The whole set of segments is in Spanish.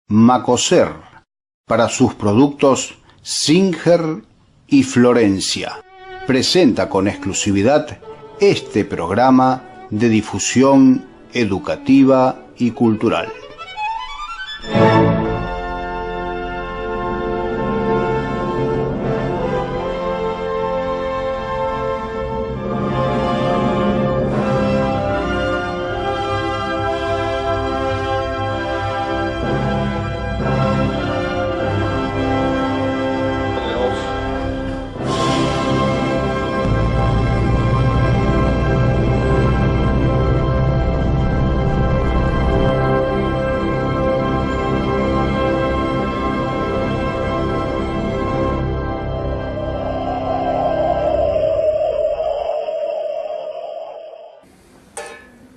Macoser, para sus productos Singer y Florencia, presenta con exclusividad este programa de difusión educativa y cultural.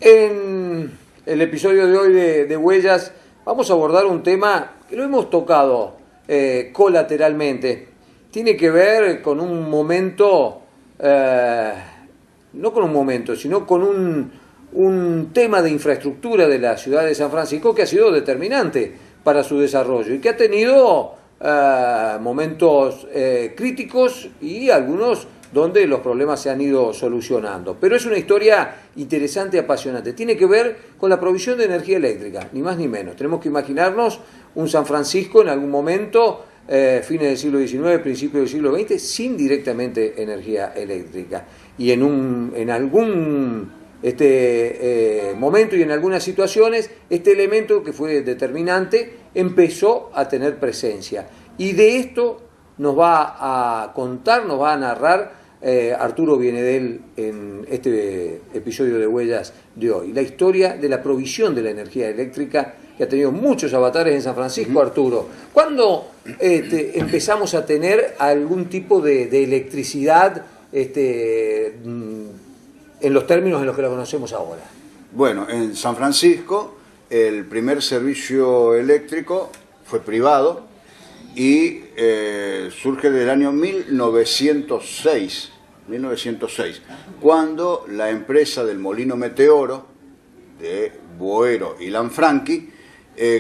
En el episodio de hoy de Huellas vamos a abordar un tema que lo hemos tocado colateralmente. Tiene que ver con un momento, no con un momento, sino con un tema de infraestructura de la ciudad de San Francisco que ha sido determinante para su desarrollo y que ha tenido momentos críticos y algunos donde los problemas se han ido solucionando. Pero es una historia interesante y apasionante. Tiene que ver con la provisión de energía eléctrica, ni más ni menos. Tenemos que imaginarnos un San Francisco en algún momento, fines del siglo XIX, principios del siglo XX, sin directamente energía eléctrica. Y en algún momento y en algunas situaciones, este elemento que fue determinante empezó a tener presencia. Y de esto nos va a contar, nos va a narrar Arturo Bienedel en este episodio de Huellas de hoy. La historia de la provisión de la energía eléctrica que ha tenido muchos avatares en San Francisco. Arturo, ¿cuándo empezamos a tener algún tipo de electricidad en los términos en los que la conocemos ahora? Bueno, en San Francisco el primer servicio eléctrico fue privado y surge del año 1906, cuando la empresa del Molino Meteoro de Boero y Lanfranchi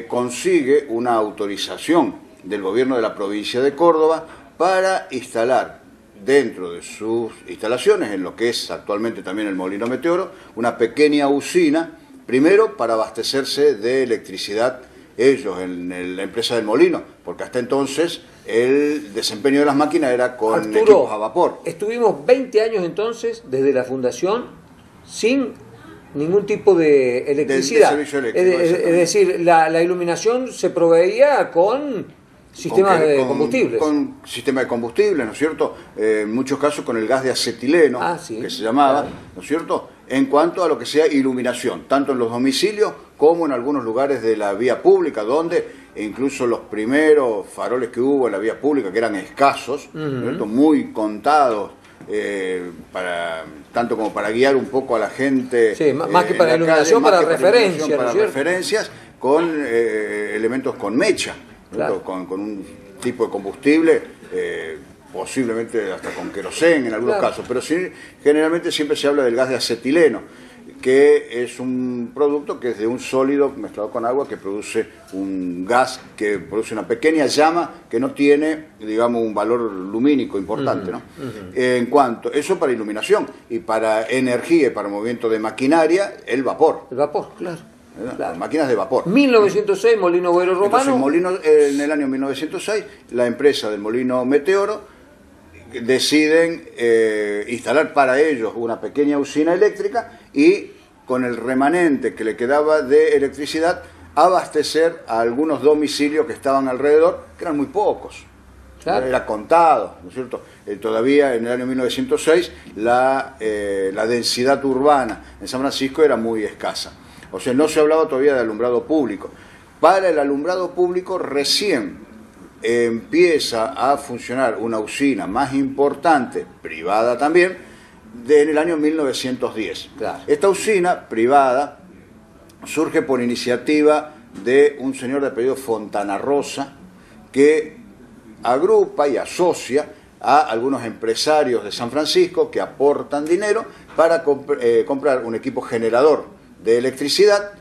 consigue una autorización del gobierno de la provincia de Córdoba para instalar dentro de sus instalaciones, en lo que es actualmente también el Molino Meteoro, una pequeña usina, primero para abastecerse de electricidad ellos, en la empresa del molino, porque hasta entonces el desempeño de las máquinas era con Arturo, equipos a vapor. Estuvimos 20 años entonces, desde la fundación, sin ningún tipo de electricidad. De servicio eléctrico, es decir, la iluminación se proveía con sistemas de combustibles. Con sistema de combustible, ¿no es cierto? En muchos casos con el gas de acetileno, que se llamaba, claro, ¿no es cierto? En cuanto a lo que sea iluminación, tanto en los domicilios como en algunos lugares de la vía pública, donde incluso los primeros faroles que hubo en la vía pública, que eran escasos, ¿no es cierto? Muy contados, tanto como para guiar un poco a la gente. Sí, más que para iluminación, para referencias. Para referencias, con elementos con mecha, claro, con un tipo de combustible, posiblemente hasta con querosén en algunos casos, pero sí, generalmente siempre se habla del gas de acetileno, que es un producto que es de un sólido mezclado con agua que produce un gas que produce una pequeña llama que no tiene, digamos, un valor lumínico importante, ¿no? En cuanto, eso para iluminación, y para energía y para movimiento de maquinaria, el vapor. El vapor, claro. Las máquinas de vapor. 1906, Molino Boero Romano. Entonces, en el año 1906, la empresa del Molino Meteoro deciden instalar para ellos una pequeña usina eléctrica y con el remanente que le quedaba de electricidad abastecer a algunos domicilios que estaban alrededor, que eran muy pocos. Claro. Era contado, ¿no es cierto? Todavía en el año 1906 la densidad urbana en San Francisco era muy escasa. O sea, no se hablaba todavía de alumbrado público. Para el alumbrado público recién empieza a funcionar una usina más importante, privada también, en el año 1910. Claro. Esta usina privada surge por iniciativa de un señor de apellido Fontana Rosa, que agrupa y asocia a algunos empresarios de San Francisco que aportan dinero para comprar un equipo generador de electricidad,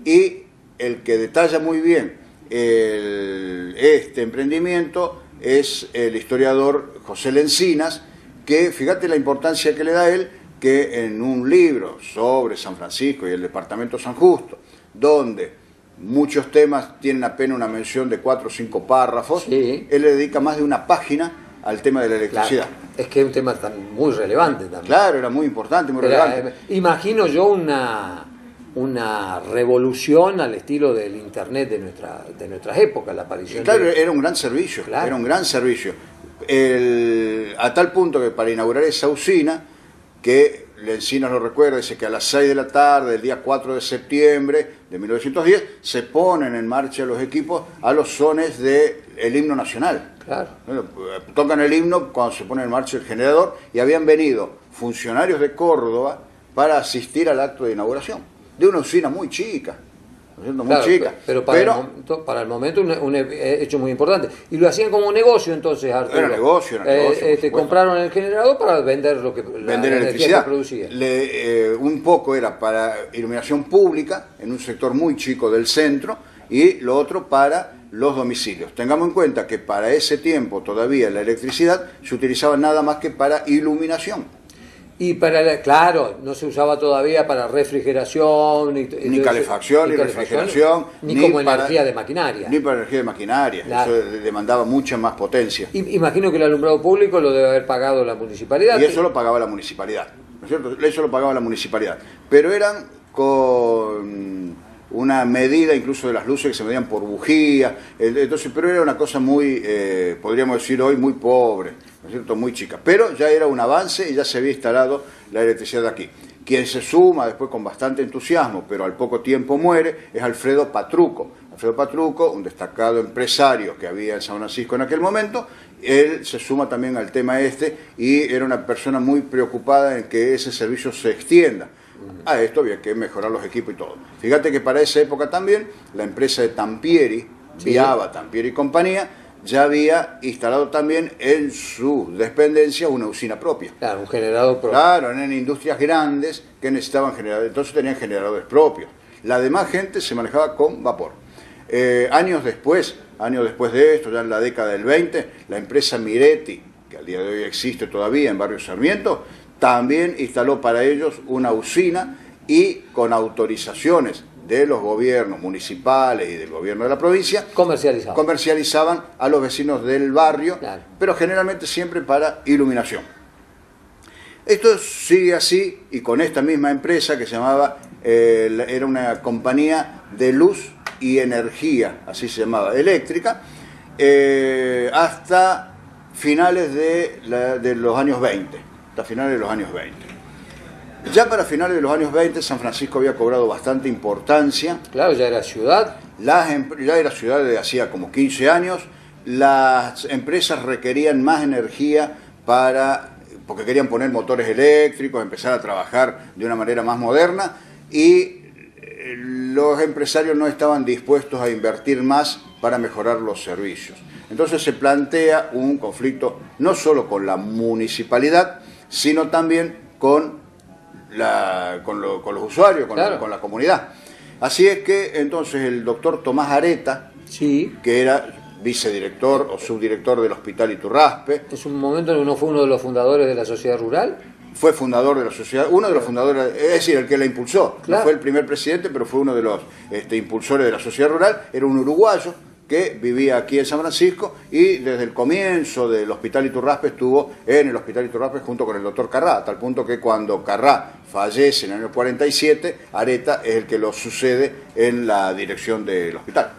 y el que detalla muy bien este emprendimiento es el historiador José Lencinas, que fíjate la importancia que le da él, que en un libro sobre San Francisco y el departamento San Justo, donde muchos temas tienen apenas una mención de 4 o 5 párrafos, sí, él le dedica más de una página al tema de la electricidad. Claro, es que es un tema muy relevante también. Claro, era muy importante, muy relevante. Imagino yo una revolución al estilo del internet de nuestras épocas, la aparición. Claro, era un gran servicio, claro, era un gran servicio. A tal punto que para inaugurar esa usina, que Lencinas lo recuerda, dice que a las 6 de la tarde, el día 4 de septiembre de 1910, se ponen en marcha los equipos a los sones del himno nacional. Claro. Bueno, tocan el himno cuando se pone en marcha el generador, y habían venido funcionarios de Córdoba para asistir al acto de inauguración de una usina muy chica. Muy claro, chica. Pero para el momento un hecho muy importante. Y lo hacían como un negocio entonces, Arturo. Era negocio. Compraron el generador para vender la energía que producía. Un poco era para iluminación pública en un sector muy chico del centro, y lo otro para los domicilios. Tengamos en cuenta que para ese tiempo todavía la electricidad se utilizaba nada más que para iluminación. Y claro, no se usaba todavía para refrigeración, ni calefacción, ni refrigeración, ni como energía de maquinaria. Ni para energía de maquinaria, claro. Eso demandaba mucha más potencia. Imagino que el alumbrado público lo debe haber pagado la municipalidad. Y eso lo pagaba la municipalidad, ¿no es cierto? Eso lo pagaba la municipalidad. Pero eran con una medida incluso de las luces que se medían por bujía, entonces, pero era una cosa muy, podríamos decir hoy, muy pobre, ¿no es cierto?, muy chica. Pero ya era un avance y ya se había instalado la electricidad aquí. Quien se suma después con bastante entusiasmo, pero al poco tiempo muere, es Alfredo Patruco. Alfredo Patruco, un destacado empresario que había en San Francisco en aquel momento, él se suma también al tema y era una persona muy preocupada en que ese servicio se extienda. A esto había que mejorar los equipos y todo. Fíjate que para esa época también la empresa de Tampieri, Viaba, Tampieri y compañía, ya había instalado también en sus dependencias una usina propia. Claro, un generador propio. Claro, eran industrias grandes que necesitaban generadores, entonces tenían generadores propios. La demás gente se manejaba con vapor. Años después de esto, ya en la década del 20, la empresa Miretti, que al día de hoy existe todavía en Barrio Sarmiento, también instaló para ellos una usina, y con autorizaciones de los gobiernos municipales y del gobierno de la provincia, comercializaban a los vecinos del barrio, claro, pero generalmente siempre para iluminación. Esto sigue así, y con esta misma empresa que se llamaba, era una compañía de luz y energía, así se llamaba, eléctrica, hasta finales de los años 20. Hasta finales de los años 20. Ya para finales de los años 20, San Francisco había cobrado bastante importancia. Claro, ya era ciudad. Ya era ciudad desde hacía como 15 años. Las empresas requerían más energía porque querían poner motores eléctricos, empezar a trabajar de una manera más moderna, y los empresarios no estaban dispuestos a invertir más para mejorar los servicios. Entonces se plantea un conflicto no solo con la municipalidad, sino también con los usuarios, claro, con la comunidad. Así es que entonces el doctor Tomás Areta, sí, que era vicedirector o subdirector del Hospital Iturraspe. ¿Es un momento en que uno fue uno de los fundadores de la sociedad rural? Fue fundador de la sociedad, uno de los fundadores, es decir, el que la impulsó. Claro. No fue el primer presidente, pero fue uno de los impulsores de la sociedad rural. Era un uruguayo que vivía aquí en San Francisco, y desde el comienzo del Hospital Iturraspe estuvo en el Hospital Iturraspe junto con el doctor Carrá, a tal punto que cuando Carrá fallece en el año 47, Areta es el que lo sucede en la dirección del hospital.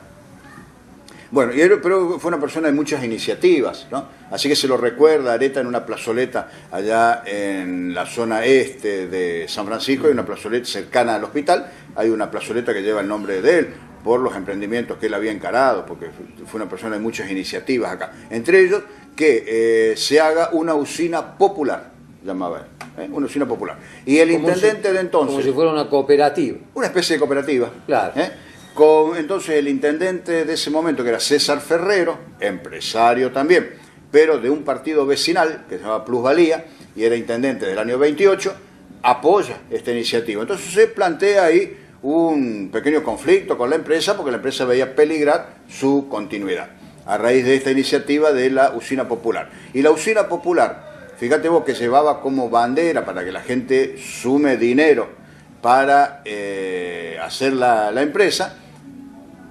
Bueno, pero fue una persona de muchas iniciativas, ¿no? Así que se lo recuerda Areta en una plazoleta allá en la zona este de San Francisco, hay una plazoleta cercana al hospital, hay una plazoleta que lleva el nombre de él, por los emprendimientos que él había encarado, porque fue una persona de muchas iniciativas acá. Entre ellos, que se haga una usina popular, llamaba él, una usina popular. Y el intendente de entonces... Como si fuera una cooperativa. Una especie de cooperativa. Claro. Entonces el intendente de ese momento, que era César Ferrero, empresario también, pero de un partido vecinal, que se llamaba Plusvalía, y era intendente del año 28, apoya esta iniciativa. Entonces se plantea ahí un pequeño conflicto con la empresa porque la empresa veía peligrar su continuidad a raíz de esta iniciativa de la usina popular. Y la usina popular, fíjate vos que llevaba como bandera para que la gente sume dinero para hacer la empresa,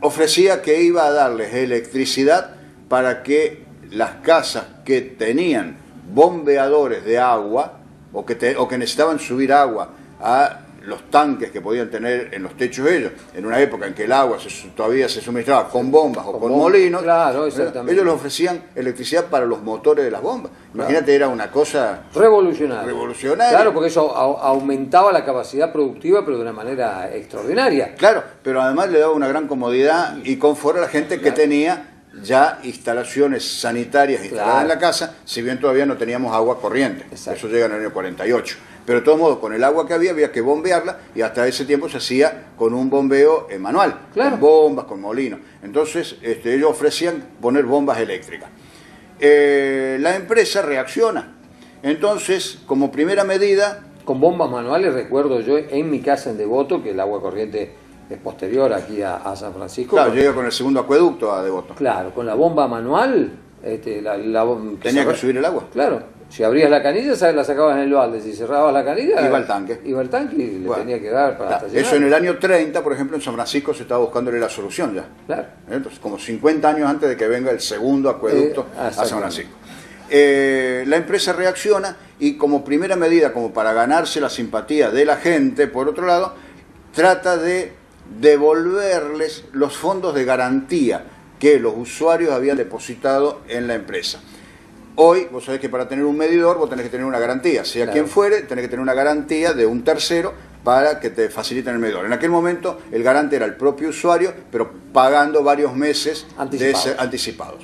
ofrecía que iba a darles electricidad para que las casas que tenían bombeadores de agua o que necesitaban subir agua a los tanques que podían tener en los techos ellos, en una época en que el agua todavía se suministraba con bombas o con molinos, claro, exactamente. Ellos les ofrecían electricidad para los motores de las bombas. Imagínate, era una cosa revolucionaria. Claro, porque eso aumentaba la capacidad productiva, pero de una manera extraordinaria. Claro, pero además le daba una gran comodidad y confort a la gente que tenía ya instalaciones sanitarias instaladas en la casa, si bien todavía no teníamos agua corriente. Exacto. Eso llega en el año 48. Pero de todos modos, con el agua que había que bombearla, y hasta ese tiempo se hacía con un bombeo manual, con bombas, con molinos. Entonces ellos ofrecían poner bombas eléctricas. La empresa reacciona. Entonces, como primera medida... Con bombas manuales, recuerdo yo en mi casa en Devoto, que el agua corriente es posterior aquí a San Francisco. Claro, llega con el segundo acueducto a Devoto. Claro, con la bomba manual... tenía que subir el agua. Claro. Si abrías la canilla, la sacabas en el balde. Si cerrabas la canilla, iba al tanque. Iba al tanque y le tenía que dar para claro, eso en el año 30, por ejemplo, en San Francisco se estaba buscándole la solución ya. Claro. Entonces, como 50 años antes de que venga el segundo acueducto a San Francisco. La empresa reacciona y como primera medida, como para ganarse la simpatía de la gente, por otro lado, trata de devolverles los fondos de garantía que los usuarios habían depositado en la empresa. Hoy, vos sabés que para tener un medidor vos tenés que tener una garantía, sea quien fuere, tenés que tener una garantía de un tercero para que te faciliten el medidor. En aquel momento el garante era el propio usuario, pero pagando varios meses anticipados.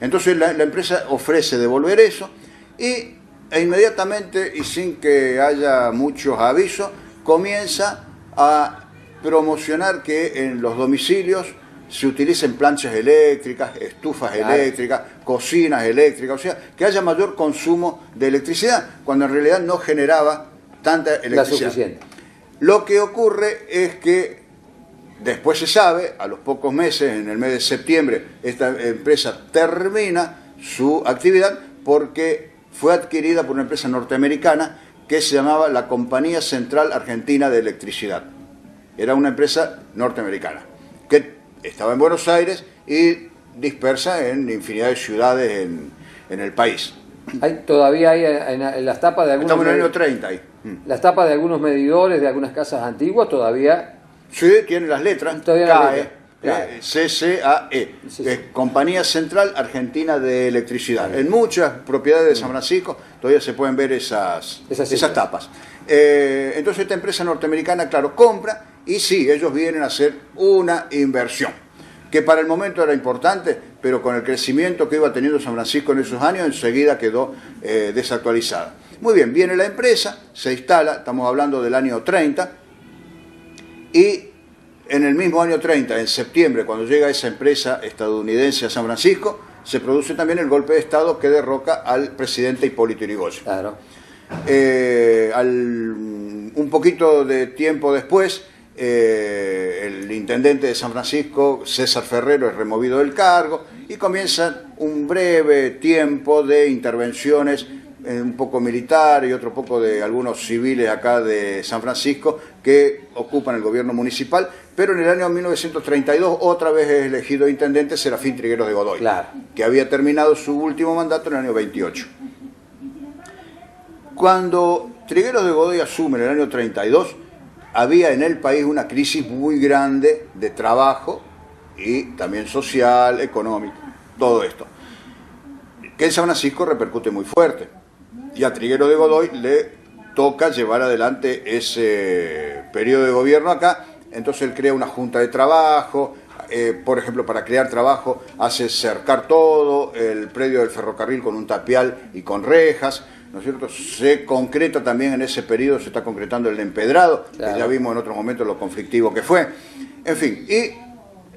Entonces la empresa ofrece devolver eso e inmediatamente y sin que haya muchos avisos, comienza a promocionar que en los domicilios se utilicen planchas eléctricas, estufas eléctricas, cocinas eléctricas, o sea, que haya mayor consumo de electricidad, cuando en realidad no generaba tanta electricidad. Lo que ocurre es que después se sabe, a los pocos meses, en el mes de septiembre, esta empresa termina su actividad porque fue adquirida por una empresa norteamericana que se llamaba la Compañía Central Argentina de Electricidad. Era una empresa norteamericana que estaba en Buenos Aires y dispersa en infinidad de ciudades en el país. Todavía hay en las tapas de algunos... Estamos en el año 30 ahí. Las tapas de algunos medidores de algunas casas antiguas todavía... Sí, tienen las letras. CAE, CCAE, que es Compañía Central Argentina de Electricidad. En muchas propiedades de San Francisco todavía se pueden ver esas tapas. Entonces esta empresa norteamericana, claro, compra y sí, ellos vienen a hacer una inversión, que para el momento era importante, pero con el crecimiento que iba teniendo San Francisco en esos años, enseguida quedó desactualizada. Muy bien, viene la empresa, se instala, estamos hablando del año 30, y en el mismo año 30, en septiembre, cuando llega esa empresa estadounidense a San Francisco, se produce también el golpe de Estado que derroca al presidente Hipólito Yrigoyen. Claro. Un poquito de tiempo después, el intendente de San Francisco, César Ferrero, es removido del cargo y comienza un breve tiempo de intervenciones, un poco militar y otro poco de algunos civiles acá de San Francisco que ocupan el gobierno municipal, pero en el año 1932 otra vez es elegido intendente Serafín Trigueros de Godoy, que había terminado su último mandato en el año 28. Cuando Trigueros de Godoy asume en el año 32, había en el país una crisis muy grande de trabajo y también social, económico, todo esto, que en San Francisco repercute muy fuerte. Y a Trigueros de Godoy le toca llevar adelante ese periodo de gobierno acá, entonces él crea una junta de trabajo, por ejemplo, para crear trabajo hace cercar todo el predio del ferrocarril con un tapial y con rejas, ¿no es cierto? Se concreta también en ese periodo, se está concretando el empedrado, que ya vimos en otros momentos lo conflictivo que fue. En fin, y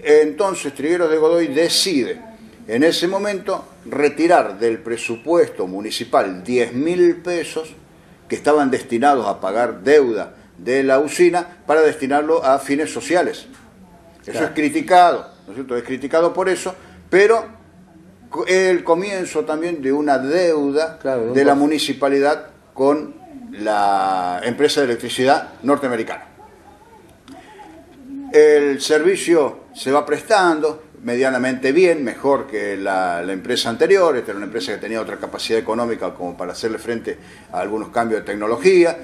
entonces Trigueros de Godoy decide en ese momento retirar del presupuesto municipal 10.000 pesos que estaban destinados a pagar deuda de la usina para destinarlo a fines sociales. Eso Claro. es criticado, ¿no es cierto? Es criticado por eso, pero el comienzo también de una deuda Claro, de la municipalidad con la empresa de electricidad norteamericana. El servicio se va prestando medianamente bien, mejor que la empresa anterior. Esta era una empresa que tenía otra capacidad económica como para hacerle frente a algunos cambios de tecnología.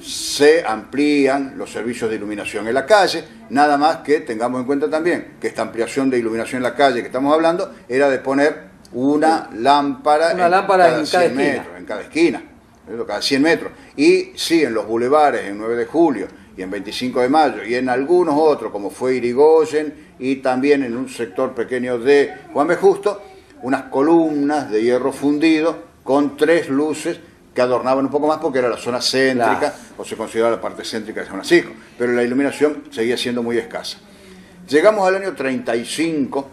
Se amplían los servicios de iluminación en la calle, nada más que tengamos en cuenta también que esta ampliación de iluminación en la calle que estamos hablando era de poner una lámpara en cada 100 esquina. metros, en cada esquina, cada 100 metros. Y sí, en los bulevares, en 9 de julio y en 25 de mayo y en algunos otros, como fue Irigoyen y también en un sector pequeño de Juan B. Justo, unas columnas de hierro fundido con 3 luces que adornaban un poco más porque era la zona céntrica, Claro. o se consideraba la parte céntrica de San Francisco, pero la iluminación seguía siendo muy escasa. Llegamos al año 35,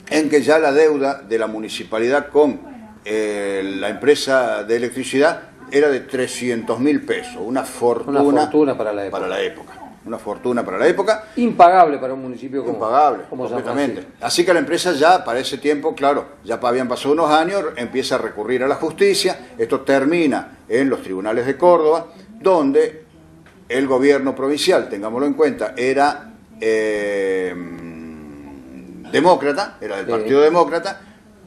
en que ya la deuda de la municipalidad con la empresa de electricidad era de 300.000 pesos, una fortuna para la época. Una fortuna para la época. Impagable para un municipio como, Impagable, como San completamente. Francisco. Así que la empresa ya para ese tiempo, claro, ya habían pasado unos años, empieza a recurrir a la justicia. Esto termina en los tribunales de Córdoba, donde el gobierno provincial, tengámoslo en cuenta, era demócrata, era del Partido Demócrata,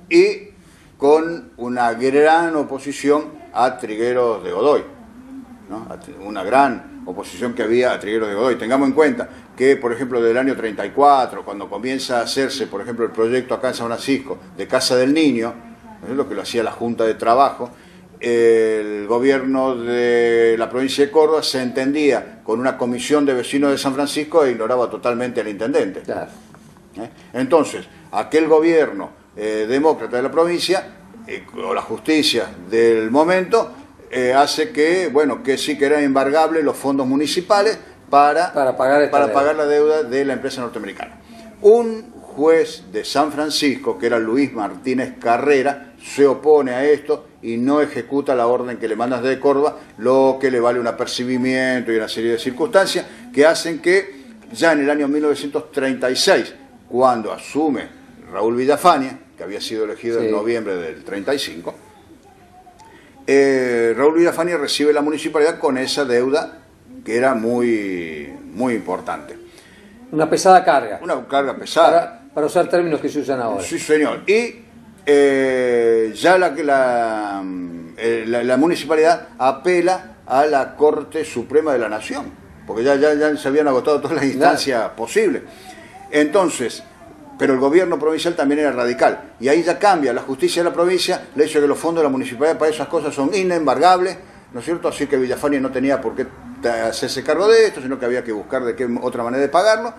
y con una gran oposición a Trigueros de Godoy, ¿no? Una gran oposición que había a Trigueros de Godoy. Tengamos en cuenta que, por ejemplo, del año 34, cuando comienza a hacerse, por ejemplo, el proyecto acá en San Francisco de Casa del Niño, ¿no? Lo que lo hacía la Junta de Trabajo, el gobierno de la provincia de Córdoba se entendía con una comisión de vecinos de San Francisco e ignoraba totalmente al intendente. Claro. Entonces, aquel gobierno demócrata de la provincia, o la justicia del momento, hace que, bueno, que sí que eran embargables los fondos municipales para pagar la deuda de la empresa norteamericana. Un juez de San Francisco, que era Luis Martínez Carrera, se opone a esto y no ejecuta la orden que le mandan desde Córdoba, lo que le vale un apercibimiento y una serie de circunstancias que hacen que ya en el año 1936, cuando asume Raúl Villafañe, que había sido elegido en noviembre del 35, Raúl Villafañe recibe la municipalidad con esa deuda que era muy, muy importante. Una pesada carga. Una carga pesada. Para usar términos que se usan ahora. Sí, señor. Y ya la municipalidad apela a la Corte Suprema de la Nación, porque ya se habían agotado todas las instancias posibles. Entonces, pero el gobierno provincial también era radical, y ahí ya cambia. La justicia de la provincia le dice que los fondos de la municipalidad para esas cosas son inembargables, ¿no es cierto? Así que Villafañe no tenía por qué hacerse cargo de esto, sino que había que buscar de qué otra manera de pagarlo.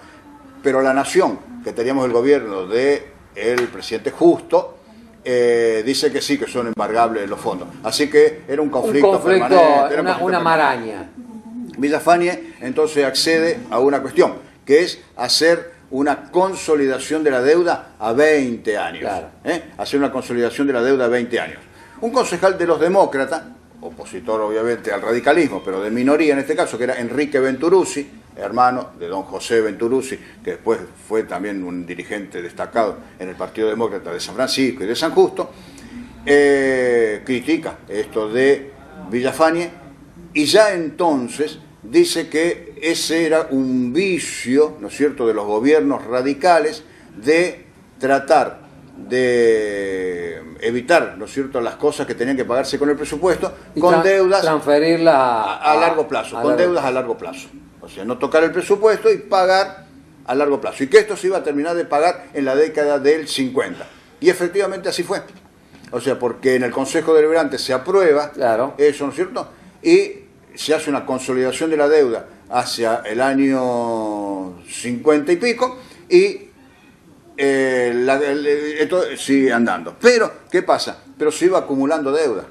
Pero la Nación, que teníamos el gobierno del presidente Justo, dice que sí, que son embargables los fondos. Así que era un conflicto permanente. Era una maraña. Villafañe entonces accede a una cuestión, que es hacer una consolidación de la deuda a 20 años. Claro. Hacer una consolidación de la deuda a 20 años. Un concejal de los demócratas, opositor obviamente al radicalismo, pero de minoría en este caso, que era Enrique Venturuzzi, hermano de don José Venturuzzi, que después fue también un dirigente destacado en el Partido Demócrata de San Francisco y de San Justo, critica esto de Villafañe y ya entonces dice que ese era un vicio, ¿no es cierto?, de los gobiernos radicales de tratar de evitar, ¿no es cierto?, las cosas que tenían que pagarse con el presupuesto, y con deudas transferirla a largo plazo, con deudas a largo plazo. O sea, no tocar el presupuesto y pagar a largo plazo. Y que esto se iba a terminar de pagar en la década del 50. Y efectivamente así fue. O sea, porque en el Consejo Deliberante se aprueba eso, ¿no es cierto?, y se hace una consolidación de la deuda hacia el año 50 y pico, y esto sigue andando. Pero, ¿qué pasa? Pero se iba acumulando deuda.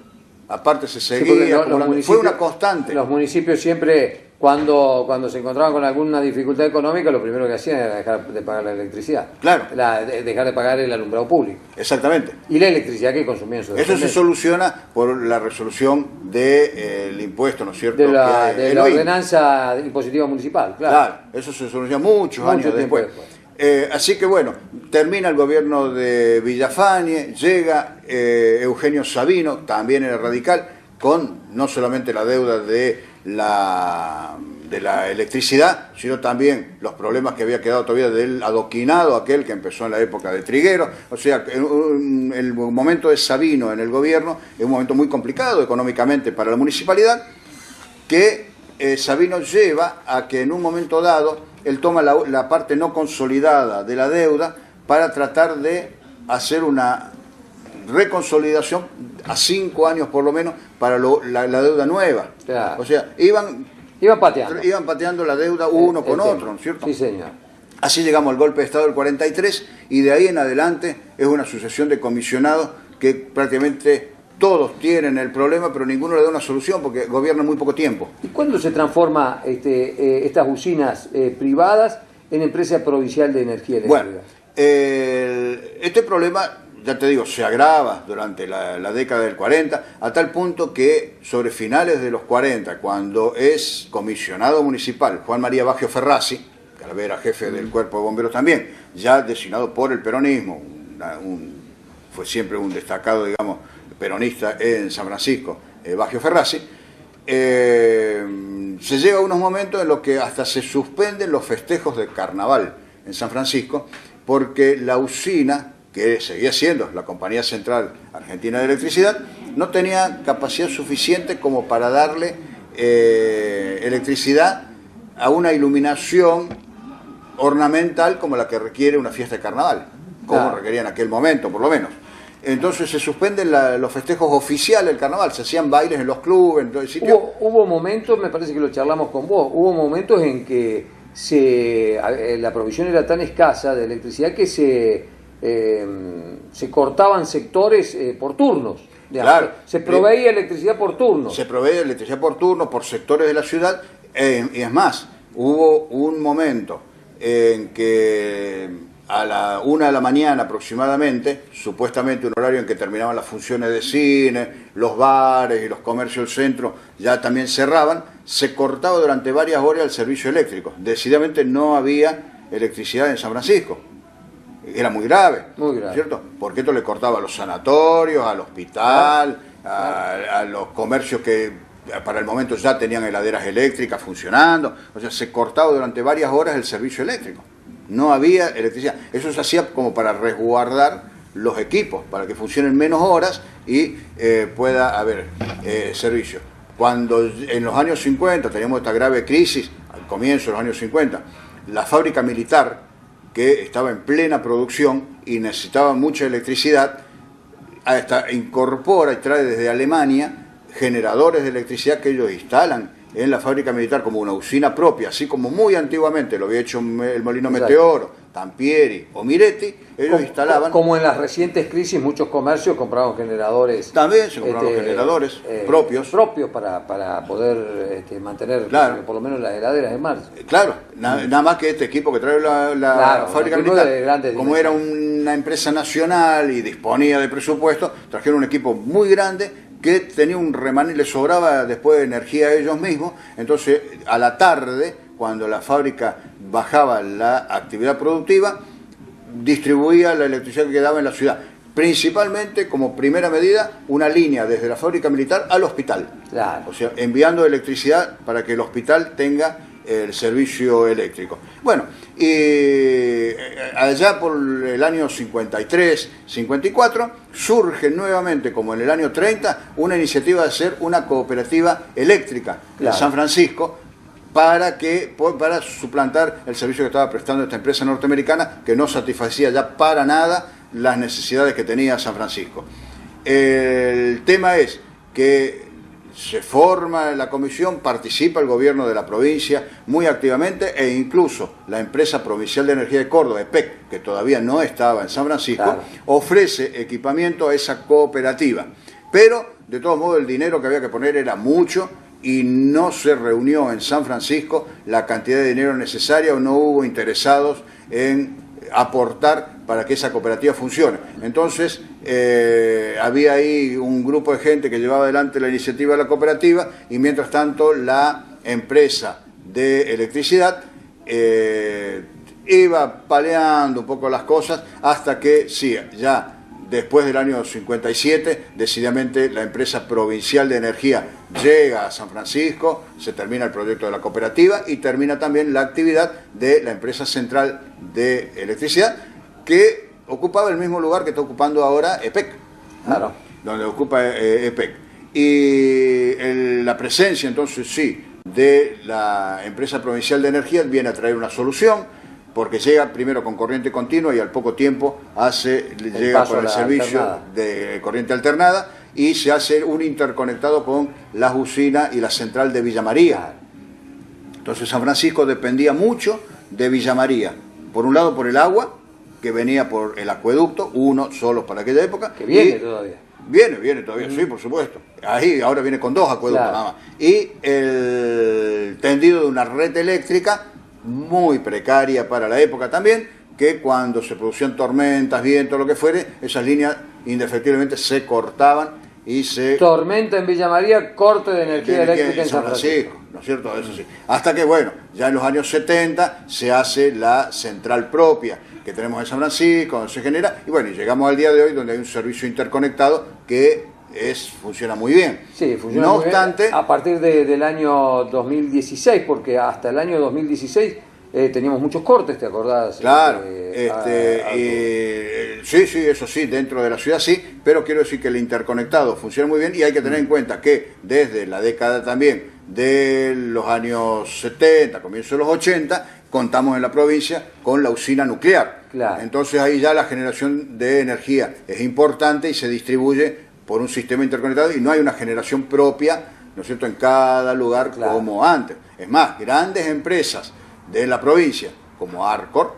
Aparte se seguía acumulando. Fue una constante. Los municipios siempre Cuando se encontraban con alguna dificultad económica, lo primero que hacían era dejar de pagar la electricidad. Claro. Dejar de pagar el alumbrado público. Exactamente. Y la electricidad que consumían sus Eso se dependencias. soluciona por la resolución del impuesto, ¿no es cierto? De la El OIM. ordenanza impositiva municipal, claro. Claro, eso se soluciona muchos años tiempo después. Así que bueno, termina el gobierno de Villafañe, llega Eugenio Sabino, también era radical, con no solamente la deuda de la electricidad, sino también los problemas que había quedado todavía del adoquinado, aquel que empezó en la época de Triguero. O sea, el momento de Sabino en el gobierno es un momento muy complicado económicamente para la municipalidad, que Sabino lleva a que en un momento dado él toma la parte no consolidada de la deuda para tratar de hacer una reconsolidación a 5 años por lo menos para la deuda nueva. Claro. O sea, iban pateando la deuda uno con otro, ¿no es cierto? Sí, señor. Así llegamos al golpe de Estado del 43 y de ahí en adelante es una sucesión de comisionados que prácticamente todos tienen el problema, pero ninguno le da una solución porque gobiernan muy poco tiempo. ¿Y cuándo se transforma estas usinas privadas en empresa provincial de energía eléctrica? Bueno, este problema, ya te digo, se agrava durante la década del 40, a tal punto que sobre finales de los 40, cuando es comisionado municipal Juan María Baggio Ferrazzi, que a la vez era jefe del cuerpo de bomberos también, ya designado por el peronismo, fue siempre un destacado, digamos, peronista en San Francisco, Baggio Ferrazzi, se llega a unos momentos en los que hasta se suspenden los festejos de carnaval en San Francisco, porque la usina, que seguía siendo la Compañía Central Argentina de Electricidad, no tenía capacidad suficiente como para darle electricidad a una iluminación ornamental como la que requiere una fiesta de carnaval, como requería en aquel momento, por lo menos. Entonces se suspenden los festejos oficiales del carnaval, se hacían bailes en los clubes, en todo el sitio. Hubo momentos, me parece que lo charlamos con vos, hubo momentos en que la provisión era tan escasa de electricidad que se cortaban sectores por turnos. Claro. Se proveía electricidad por turno. Se proveía electricidad por turno, por sectores de la ciudad, y es más, hubo un momento en que a la 1 de la mañana aproximadamente, supuestamente un horario en que terminaban las funciones de cine, los bares y los comercios del centro ya también cerraban, se cortaba durante varias horas el servicio eléctrico. Decididamente no había electricidad en San Francisco. Era muy grave, ¿cierto? Porque esto le cortaba a los sanatorios, al hospital, a los comercios que para el momento ya tenían heladeras eléctricas funcionando. O sea, se cortaba durante varias horas el servicio eléctrico. No había electricidad. Eso se hacía como para resguardar los equipos, para que funcionen menos horas y pueda haber servicio. Cuando en los años 50 teníamos esta grave crisis, al comienzo de los años 50, la fábrica militar, que estaba en plena producción y necesitaba mucha electricidad, hasta incorpora y trae desde Alemania generadores de electricidad que ellos instalan en la fábrica militar como una usina propia, así como muy antiguamente lo había hecho el Molino Meteoro, Tampieri o Miretti. Ellos instalaban... Como en las recientes crisis, muchos comercios compraban generadores... También se compraron generadores propios. Propios para poder mantener por lo menos las heladeras en marcha. Claro, nada más que este equipo que trae la fábrica militar, como era una empresa nacional y disponía de presupuesto, trajeron un equipo muy grande que tenía un remanente, le sobraba después de energía a ellos mismos. Entonces a la tarde, cuando la fábrica bajaba la actividad productiva, distribuía la electricidad que quedaba en la ciudad, principalmente como primera medida una línea desde la fábrica militar al hospital, o sea, enviando electricidad para que el hospital tenga el servicio eléctrico. Bueno, y allá por el año 53, 54, surge nuevamente, como en el año 30, una iniciativa de hacer una cooperativa eléctrica en San Francisco para suplantar el servicio que estaba prestando esta empresa norteamericana, que no satisfacía ya para nada las necesidades que tenía San Francisco. El tema es que se forma la comisión, participa el gobierno de la provincia muy activamente e incluso la empresa provincial de energía de Córdoba, EPEC, que todavía no estaba en San Francisco, ofrece equipamiento a esa cooperativa. Pero, de todos modos, el dinero que había que poner era mucho y no se reunió en San Francisco la cantidad de dinero necesaria o no hubo interesados en aportar para que esa cooperativa funcione. Entonces había ahí un grupo de gente que llevaba adelante la iniciativa de la cooperativa y mientras tanto la empresa de electricidad iba paleando un poco las cosas hasta que sí, ya después del año 57, decididamente la empresa provincial de energía llega a San Francisco, se termina el proyecto de la cooperativa y termina también la actividad de la empresa central de electricidad, que ocupaba el mismo lugar que está ocupando ahora EPEC, claro, donde ocupa EPEC. Y la presencia entonces sí de la empresa provincial de energía viene a traer una solución, porque llega primero con corriente continua y al poco tiempo llega por el servicio alternada de corriente alternada y se hace un interconectado con las usinas y la central de Villa María. Entonces San Francisco dependía mucho de Villa María, por un lado por el agua, que venía por el acueducto, uno solo para aquella época. Que viene todavía. Viene todavía, sí, por supuesto. Ahí ahora viene con 2 acueductos nada más. Y el tendido de una red eléctrica muy precaria para la época también, que cuando se producían tormentas, viento, lo que fuere, esas líneas indefectiblemente se cortaban y se... Tormenta en Villa María, corte de energía eléctrica en San Francisco. ¿No es cierto? Eso sí. Hasta que, bueno, ya en los años 70 se hace la central propia que tenemos en San Francisco, donde se genera, y bueno, y llegamos al día de hoy donde hay un servicio interconectado que funciona muy bien. Sí, funciona muy bien a partir del año 2016, porque hasta el año 2016 teníamos muchos cortes, ¿te acordás? Claro, sí, eso sí, dentro de la ciudad sí, pero quiero decir que el interconectado funciona muy bien y hay que tener en cuenta que desde la década también de los años 70, comienzo de los 80, contamos en la provincia con la usina nuclear. Claro. Entonces ahí ya la generación de energía es importante y se distribuye por un sistema interconectado y no hay una generación propia, ¿no es cierto?, en cada lugar, claro, como antes. Es más, grandes empresas de la provincia, como Arcor,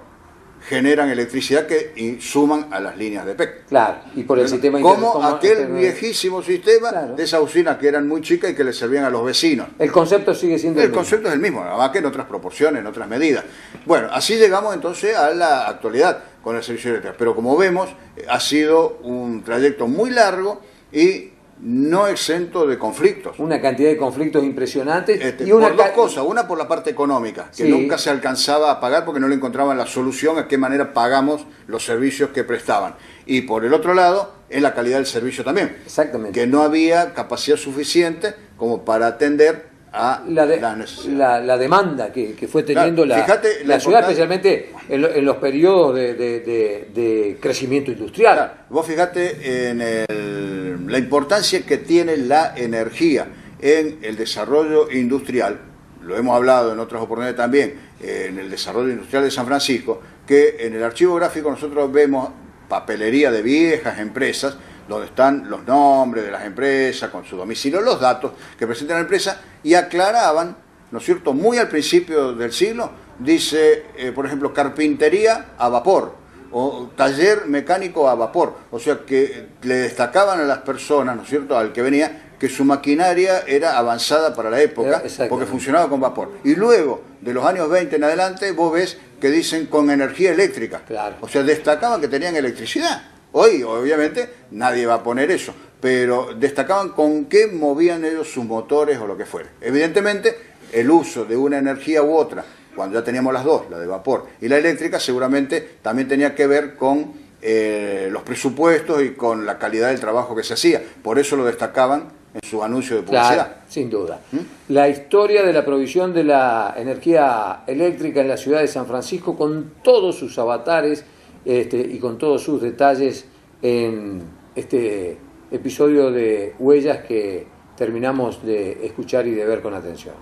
generan electricidad que suman a las líneas de PEC. Claro, y por el sistema como aquel viejísimo sistema, claro, de esas usinas que eran muy chicas y que le servían a los vecinos. El concepto sigue siendo el mismo. El concepto es el mismo, nada más que en otras proporciones, en otras medidas. Bueno, así llegamos entonces a la actualidad con el servicio eléctrico. Pero como vemos, ha sido un trayecto muy largo y no exento de conflictos. Una cantidad de conflictos impresionantes. Y por dos cosas. Una por la parte económica, que sí, nunca se alcanzaba a pagar porque no le encontraban la solución a qué manera pagamos los servicios que prestaban. Y por el otro lado, en la calidad del servicio también. Exactamente. Que no había capacidad suficiente como para atender a la necesidad. La demanda que fue teniendo, claro, la ciudad, especialmente en los periodos de crecimiento industrial. Claro, vos fijate en la importancia que tiene la energía en el desarrollo industrial. Lo hemos hablado en otras oportunidades también, en el desarrollo industrial de San Francisco, que en el archivo gráfico nosotros vemos papelería de viejas empresas, donde están los nombres de las empresas, con su domicilio, los datos que presenta la empresa, y aclaraban, ¿no es cierto?, muy al principio del siglo, dice, por ejemplo, carpintería a vapor, o taller mecánico a vapor, o sea que le destacaban a las personas, ¿no es cierto?, al que venía, que su maquinaria era avanzada para la época, porque funcionaba con vapor. Y luego, de los años 20 en adelante, vos ves que dicen con energía eléctrica, claro, o sea, destacaban que tenían electricidad. Hoy, obviamente, nadie va a poner eso, pero destacaban con qué movían ellos sus motores o lo que fuera. Evidentemente, el uso de una energía u otra, cuando ya teníamos las dos, la de vapor y la eléctrica, seguramente también tenía que ver con los presupuestos y con la calidad del trabajo que se hacía. Por eso lo destacaban en sus anuncios de publicidad. Claro, sin duda. La historia de la provisión de la energía eléctrica en la ciudad de San Francisco, con todos sus avatares, y con todos sus detalles en este episodio de Huellas que terminamos de escuchar y de ver con atención.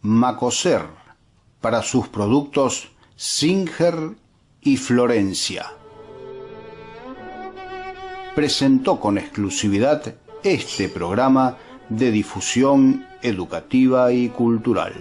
Macoser, para sus productos Singer y Florencia, presentó con exclusividad este programa de difusión educativa y cultural.